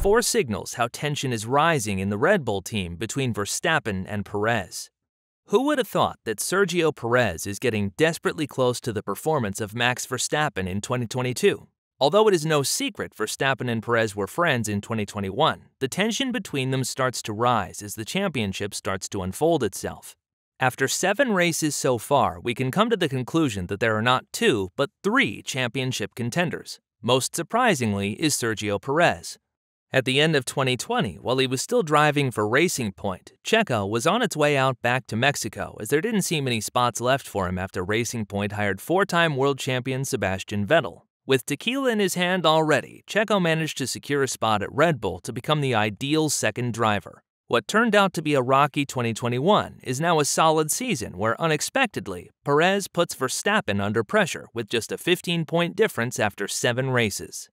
4 signals how tension is rising in the Red Bull team between Verstappen and Perez. Who would have thought that Sergio Perez is getting desperately close to the performance of Max Verstappen in 2022? Although it is no secret Verstappen and Perez were friends in 2021, the tension between them starts to rise as the championship starts to unfold itself. After 7 races so far, we can come to the conclusion that there are not 2, but 3 championship contenders. Most surprisingly is Sergio Perez. At the end of 2020, while he was still driving for Racing Point, Checo was on its way out back to Mexico as there didn't seem many spots left for him after Racing Point hired 4-time world champion Sebastian Vettel. With tequila in his hand already, Checo managed to secure a spot at Red Bull to become the ideal second driver. What turned out to be a rocky 2021 is now a solid season where, unexpectedly, Perez puts Verstappen under pressure with just a 15-point difference after 7 races.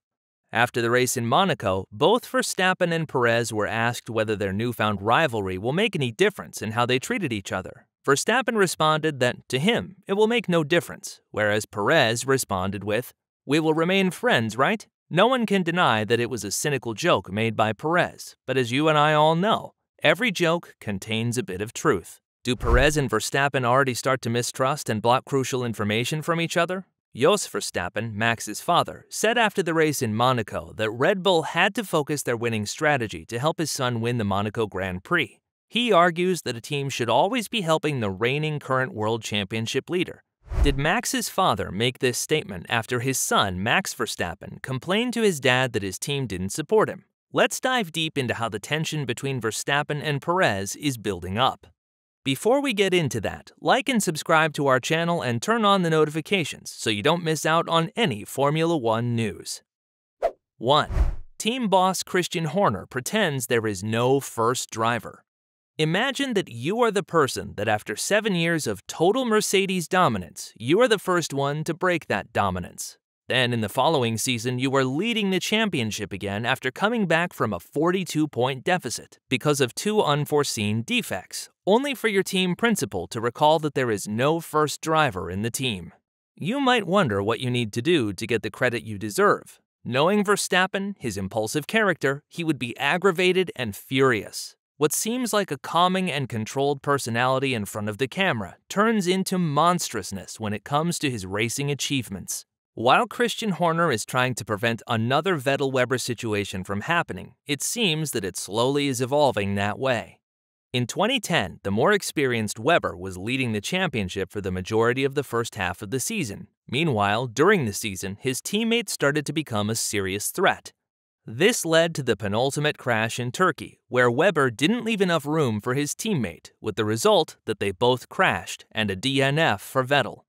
After the race in Monaco, both Verstappen and Perez were asked whether their newfound rivalry will make any difference in how they treated each other. Verstappen responded that, to him, it will make no difference, whereas Perez responded with, "We will remain friends, right?" No one can deny that it was a cynical joke made by Perez, but as you and I all know, every joke contains a bit of truth. Do Perez and Verstappen already start to mistrust and block crucial information from each other? Jos Verstappen, Max's father, said after the race in Monaco that Red Bull had to focus their winning strategy to help his son win the Monaco Grand Prix. He argues that a team should always be helping the reigning current world championship leader. Did Max's father make this statement after his son, Max Verstappen, complained to his dad that his team didn't support him? Let's dive deep into how the tension between Verstappen and Perez is building up. Before we get into that, like and subscribe to our channel and turn on the notifications so you don't miss out on any Formula One news. 1. Team boss Christian Horner pretends there is no first driver. Imagine that you are the person that after 7 years of total Mercedes dominance, you are the first one to break that dominance. Then in the following season, you are leading the championship again after coming back from a 42-point deficit because of 2 unforeseen defects, only for your team principal to recall that there is no first driver in the team. You might wonder what you need to do to get the credit you deserve. Knowing Verstappen, his impulsive character, he would be aggravated and furious. What seems like a calming and controlled personality in front of the camera turns into monstrousness when it comes to his racing achievements. While Christian Horner is trying to prevent another Vettel-Weber situation from happening, it seems that it slowly is evolving that way. In 2010, the more experienced Weber was leading the championship for the majority of the first half of the season. Meanwhile, during the season, his teammates started to become a serious threat. This led to the penultimate crash in Turkey, where Weber didn't leave enough room for his teammate, with the result that they both crashed and a DNF for Vettel.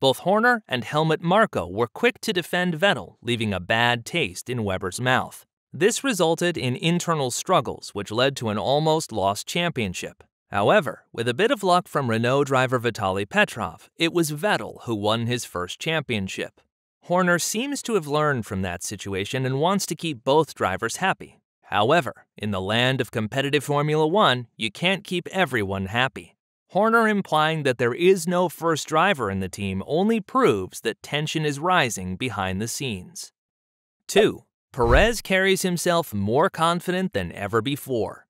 Both Horner and Helmut Marko were quick to defend Vettel, leaving a bad taste in Weber's mouth. This resulted in internal struggles, which led to an almost lost championship. However, with a bit of luck from Renault driver Vitaly Petrov, it was Vettel who won his first championship. Horner seems to have learned from that situation and wants to keep both drivers happy. However, in the land of competitive Formula One, you can't keep everyone happy. Horner implying that there is no first driver in the team only proves that tension is rising behind the scenes. 2. Perez carries himself more confident than ever before.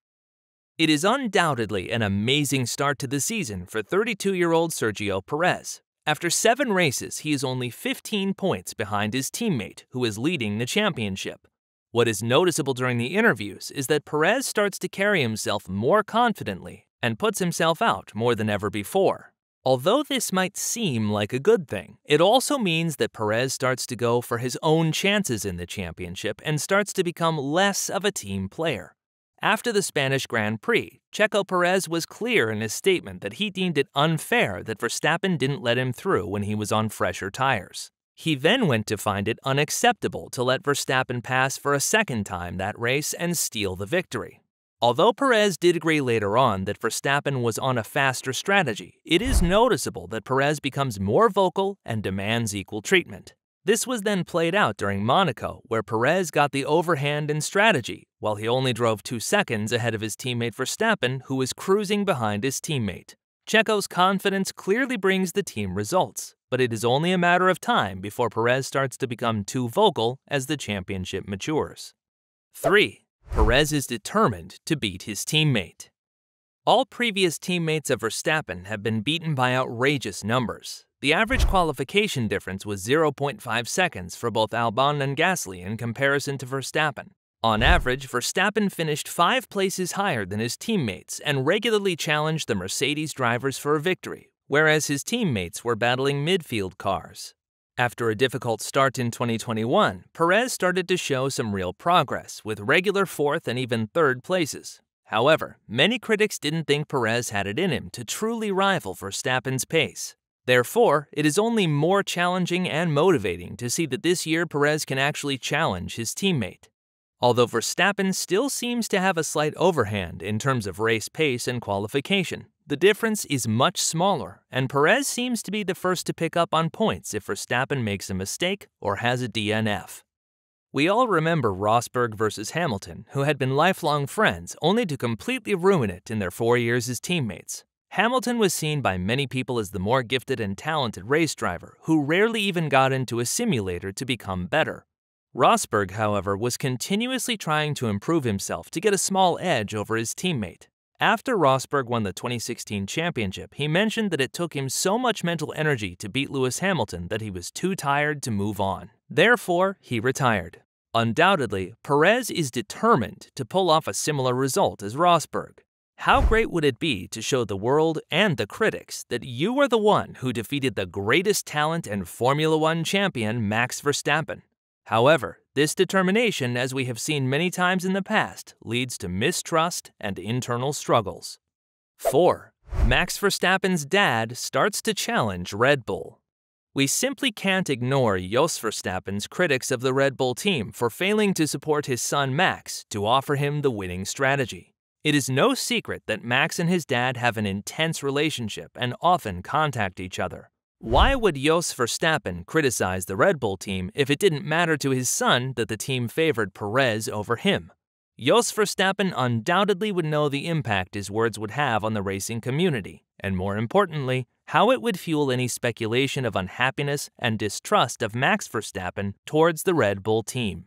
It is undoubtedly an amazing start to the season for 32-year-old Sergio Perez. After 7 races, he is only 15 points behind his teammate, who is leading the championship. What is noticeable during the interviews is that Perez starts to carry himself more confidently and puts himself out more than ever before. Although this might seem like a good thing, it also means that Perez starts to go for his own chances in the championship and starts to become less of a team player. After the Spanish Grand Prix, Checo Perez was clear in his statement that he deemed it unfair that Verstappen didn't let him through when he was on fresher tires. He then went to find it unacceptable to let Verstappen pass for a second time that race and steal the victory. Although Perez did agree later on that Verstappen was on a faster strategy, it is noticeable that Perez becomes more vocal and demands equal treatment. This was then played out during Monaco, where Perez got the overhand in strategy, while he only drove 2 seconds ahead of his teammate Verstappen, who was cruising behind his teammate. Checo's confidence clearly brings the team results, but it is only a matter of time before Perez starts to become too vocal as the championship matures. 3. Perez is determined to beat his teammate. All previous teammates of Verstappen have been beaten by outrageous numbers. The average qualification difference was 0.5 seconds for both Albon and Gasly in comparison to Verstappen. On average, Verstappen finished 5 places higher than his teammates and regularly challenged the Mercedes drivers for a victory, whereas his teammates were battling midfield cars. After a difficult start in 2021, Perez started to show some real progress, with regular 4th and even 3rd places. However, many critics didn't think Perez had it in him to truly rival Verstappen's pace. Therefore, it is only more challenging and motivating to see that this year Perez can actually challenge his teammate. Although Verstappen still seems to have a slight overhand in terms of race pace and qualification, the difference is much smaller, and Perez seems to be the first to pick up on points if Verstappen makes a mistake or has a DNF. We all remember Rosberg versus Hamilton, who had been lifelong friends only to completely ruin it in their 4 years as teammates. Hamilton was seen by many people as the more gifted and talented race driver who rarely even got into a simulator to become better. Rosberg, however, was continuously trying to improve himself to get a small edge over his teammate. After Rosberg won the 2016 championship, he mentioned that it took him so much mental energy to beat Lewis Hamilton that he was too tired to move on. Therefore, he retired. Undoubtedly, Perez is determined to pull off a similar result as Rosberg. How great would it be to show the world and the critics that you are the one who defeated the greatest talent and Formula One champion Max Verstappen? However, this determination, as we have seen many times in the past, leads to mistrust and internal struggles. 4. Max Verstappen's dad starts to challenge Red Bull. We simply can't ignore Jos Verstappen's critics of the Red Bull team for failing to support his son Max to offer him the winning strategy. It is no secret that Max and his dad have an intense relationship and often contact each other. Why would Jos Verstappen criticize the Red Bull team if it didn't matter to his son that the team favored Perez over him? Jos Verstappen undoubtedly would know the impact his words would have on the racing community, and more importantly, how it would fuel any speculation of unhappiness and distrust of Max Verstappen towards the Red Bull team.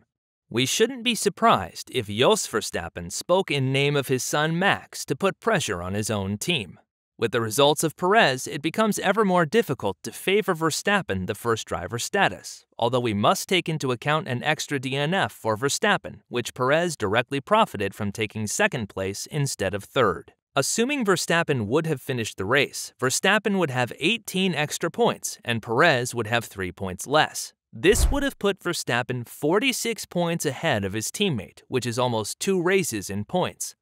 We shouldn't be surprised if Jos Verstappen spoke in name of his son Max to put pressure on his own team. With the results of Perez, it becomes ever more difficult to favor Verstappen the first driver status, although we must take into account an extra DNF for Verstappen, which Perez directly profited from taking 2nd place instead of 3rd. Assuming Verstappen would have finished the race, Verstappen would have 18 extra points and Perez would have 3 points less. This would have put Verstappen 46 points ahead of his teammate, which is almost 2 races in points.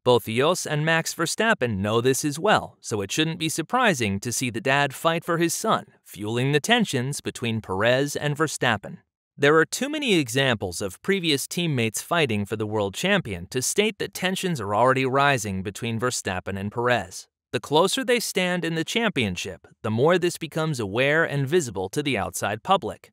Both Jos and Max Verstappen know this as well, so it shouldn't be surprising to see the dad fight for his son, fueling the tensions between Perez and Verstappen. There are too many examples of previous teammates fighting for the world champion to state that tensions are already rising between Verstappen and Perez. The closer they stand in the championship, the more this becomes aware and visible to the outside public.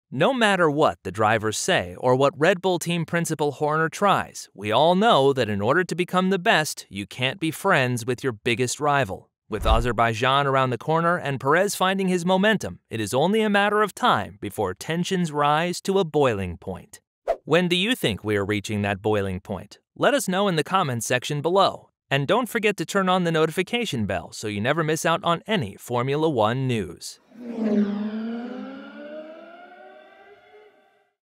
No matter what the drivers say or what Red Bull team principal Horner tries, we all know that in order to become the best, you can't be friends with your biggest rival. With Azerbaijan around the corner and Perez finding his momentum, it is only a matter of time before tensions rise to a boiling point. When do you think we are reaching that boiling point? Let us know in the comments section below. And don't forget to turn on the notification bell so you never miss out on any Formula One news.